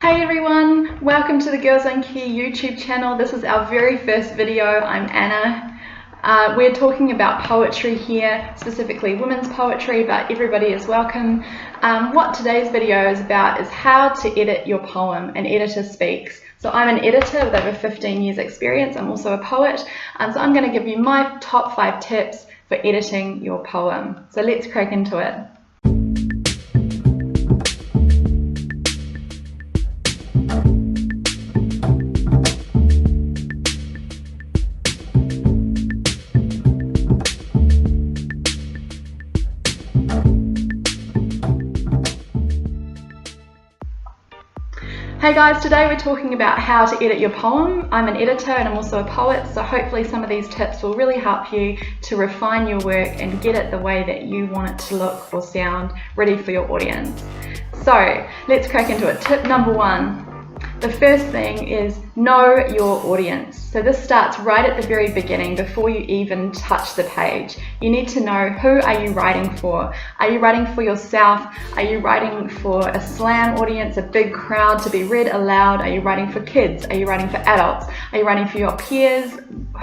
Hey everyone, welcome to the Girls on Key YouTube channel. This is our very first video. I'm Anna. We're talking about poetry here, specifically women's poetry, but everybody is welcome. What today's video is about is how to edit your poem. An editor speaks. So I'm an editor with over 15 years experience. I'm also a poet. So I'm going to give you my top 5 tips for editing your poem. So let's crack into it. Hey guys, today we're talking about how to edit your poem. I'm an editor and I'm also a poet, so hopefully some of these tips will really help you to refine your work and get it the way that you want it to look or sound, ready for your audience. So let's crack into it. Tip number 1. The first thing is know your audience. So this starts right at the very beginning before you even touch the page. You need to know, who are you writing for? Are you writing for yourself? Are you writing for a slam audience, a big crowd to be read aloud? Are you writing for kids? Are you writing for adults? Are you writing for your peers?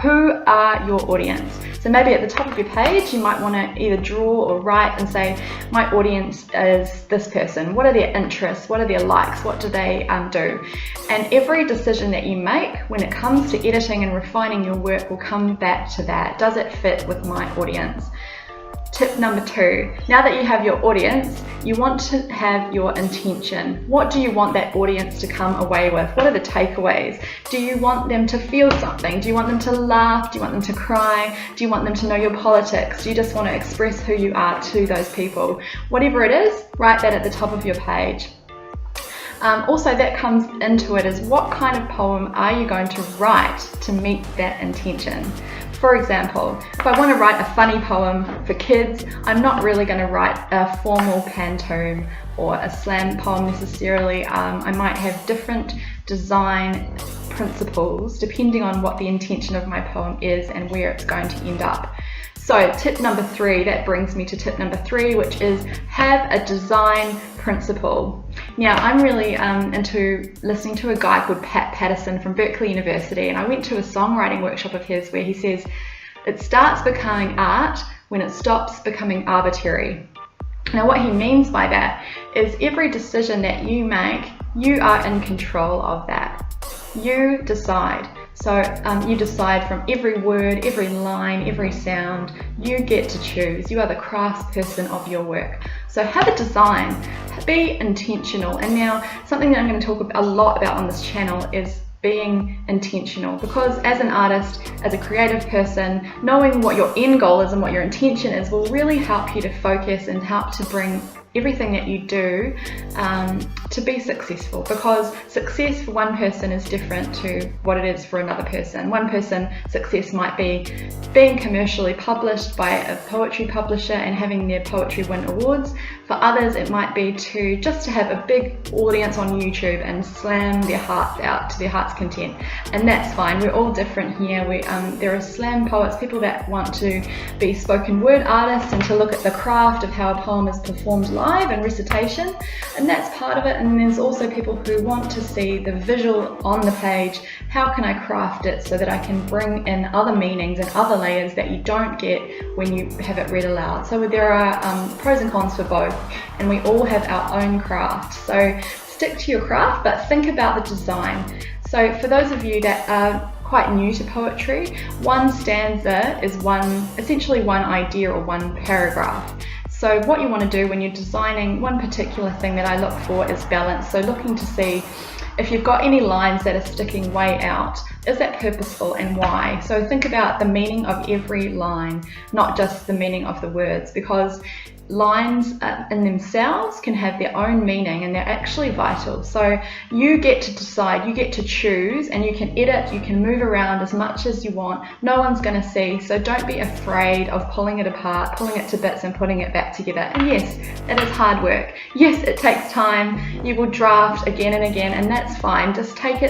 Who are your audience? So maybe at the top of your page you might want to either draw or write and say, my audience is this person. What are their interests? What are their likes? What do they do? And every decision that you make when it comes to editing and refining your work will come back to that. Does it fit with my audience? Tip number 2, now that you have your audience, you want to have your intention. What do you want that audience to come away with? What are the takeaways? Do you want them to feel something? Do you want them to laugh? Do you want them to cry? Do you want them to know your politics? Do you just want to express who you are to those people? Whatever it is, write that at the top of your page. Also, that comes into it is, what kind of poem are you going to write to meet that intention? For example, if I want to write a funny poem for kids, I'm not really going to write a formal pantome or a slam poem necessarily. I might have different design principles depending on what the intention of my poem is and where it's going to end up. So tip number 3, that brings me to tip number 3, which is have a design principle. Now, I'm really into listening to a guy called Pat Patterson from Berkeley University, and I went to a songwriting workshop of his where he says it starts becoming art when it stops becoming arbitrary. Now, what he means by that is every decision that you make, you are in control of that. You decide. So you decide from every word, every line, every sound. You get to choose. You are the craftsperson of your work. So have a design, be intentional. And now something that I'm going to talk a lot about on this channel is being intentional, because as an artist, as a creative person, knowing what your end goal is and what your intention is will really help you to focus and help to bring everything that you do to be successful, because success for one person is different to what it is for another person. One person, success might be being commercially published by a poetry publisher and having their poetry win awards. For others, it might be just to have a big audience on YouTube and slam their hearts out to their heart's content. And that's fine. We're all different here. There are slam poets, people that want to be spoken word artists and to look at the craft of how a poem is performed live and recitation, and that's part of it. And there's also people who want to see the visual on the page. How can I craft it so that I can bring in other meanings and other layers that you don't get when you have it read aloud? So there are pros and cons for both, and we all have our own craft. So stick to your craft, but think about the design. So for those of you that are quite new to poetry, one stanza is essentially one idea or one paragraph. So what you want to do when you're designing, one particular thing that I look for is balance. So looking to see if you've got any lines that are sticking way out, is that purposeful and why? So think about the meaning of every line, not just the meaning of the words, because lines in themselves can have their own meaning and they're actually vital. So you get to decide, you get to choose, and you can edit, you can move around as much as you want. No one's going to see, so don't be afraid of pulling it apart, pulling it to bits and putting it back together. And yes, it is hard work. Yes, it takes time. You will draft again and again, and that's fine. Just take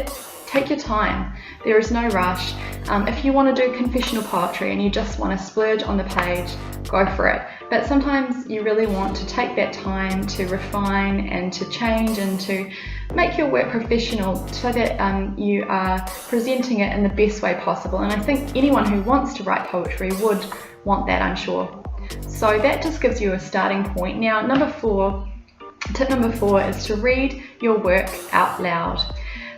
Take your time. There is no rush. If you want to do confessional poetry and you just want to splurge on the page, go for it. But sometimes you really want to take that time to refine and to change and to make your work professional so that you are presenting it in the best way possible. And I think anyone who wants to write poetry would want that, I'm sure. So that just gives you a starting point. Now, tip number 4 is to read your work out loud.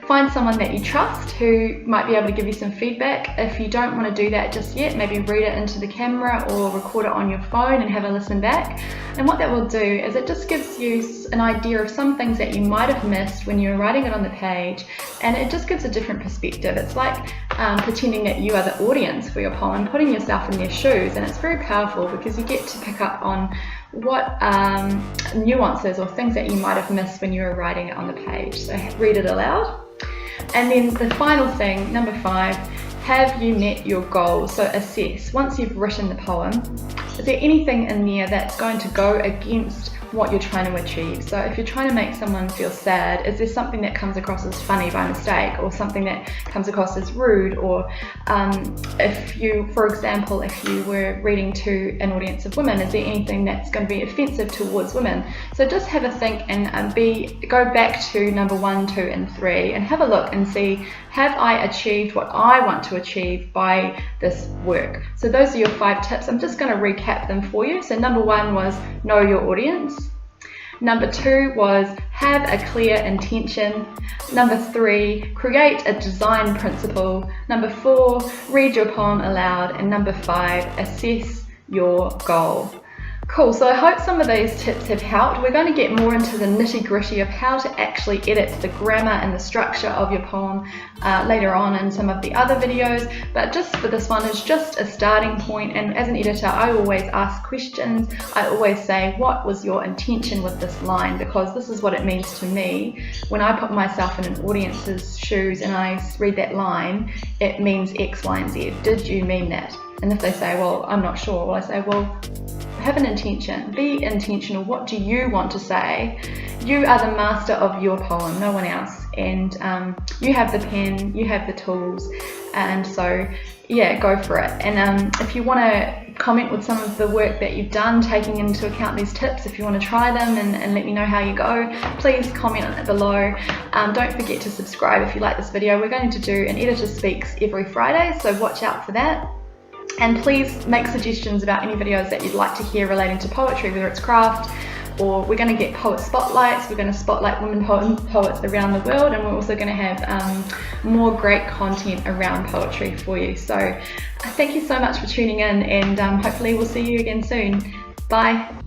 Find someone that you trust who might be able to give you some feedback. If you don't want to do that just yet, maybe read it into the camera or record it on your phone and have a listen back. And what that will do is it just gives you an idea of some things that you might have missed when you were writing it on the page, and it just gives a different perspective. It's like pretending that you are the audience for your poem, putting yourself in their shoes, and it's very powerful because you get to pick up on what nuances or things that you might have missed when you were writing it on the page. So read it aloud. And then the final thing, number 5, have you met your goals? So assess, once you've written the poem, is there anything in there that's going to go against what you're trying to achieve? So if you're trying to make someone feel sad, is there something that comes across as funny by mistake, or something that comes across as rude? Or if you, for example, if you were reading to an audience of women, is there anything that's going to be offensive towards women? So just have a think and go back to number 1, 2 and 3 and have a look and see, have I achieved what I want to achieve by this work? So those are your 5 tips. I'm just going to recap them for you. So number 1 was know your audience. Number 2 was have a clear intention. Number 3, create a design principle. Number 4, read your poem aloud. And number 5, assess your goal. Cool, so I hope some of these tips have helped. We're going to get more into the nitty-gritty of how to actually edit the grammar and the structure of your poem later on in some of the other videos, but just for this one, it's just a starting point. And as an editor, I always ask questions. I always say, what was your intention with this line? Because this is what it means to me. When I put myself in an audience's shoes and I read that line, it means X, Y, and Z. Did you mean that? And if they say, well, I'm not sure, well, I say, well, have an intention, be intentional. What do you want to say? You are the master of your poem, no one else, and you have the pen, you have the tools, and so yeah, go for it. And if you want to comment with some of the work that you've done, taking into account these tips, if you want to try them and let me know how you go, please comment on it below. Don't forget to subscribe if you like this video. We're going to do an Editor Speaks every Friday, so watch out for that. And please make suggestions about any videos that you'd like to hear relating to poetry, whether it's craft, or we're going to get poet spotlights. We're going to spotlight women poets around the world, and we're also going to have more great content around poetry for you. So thank you so much for tuning in, and hopefully we'll see you again soon. Bye.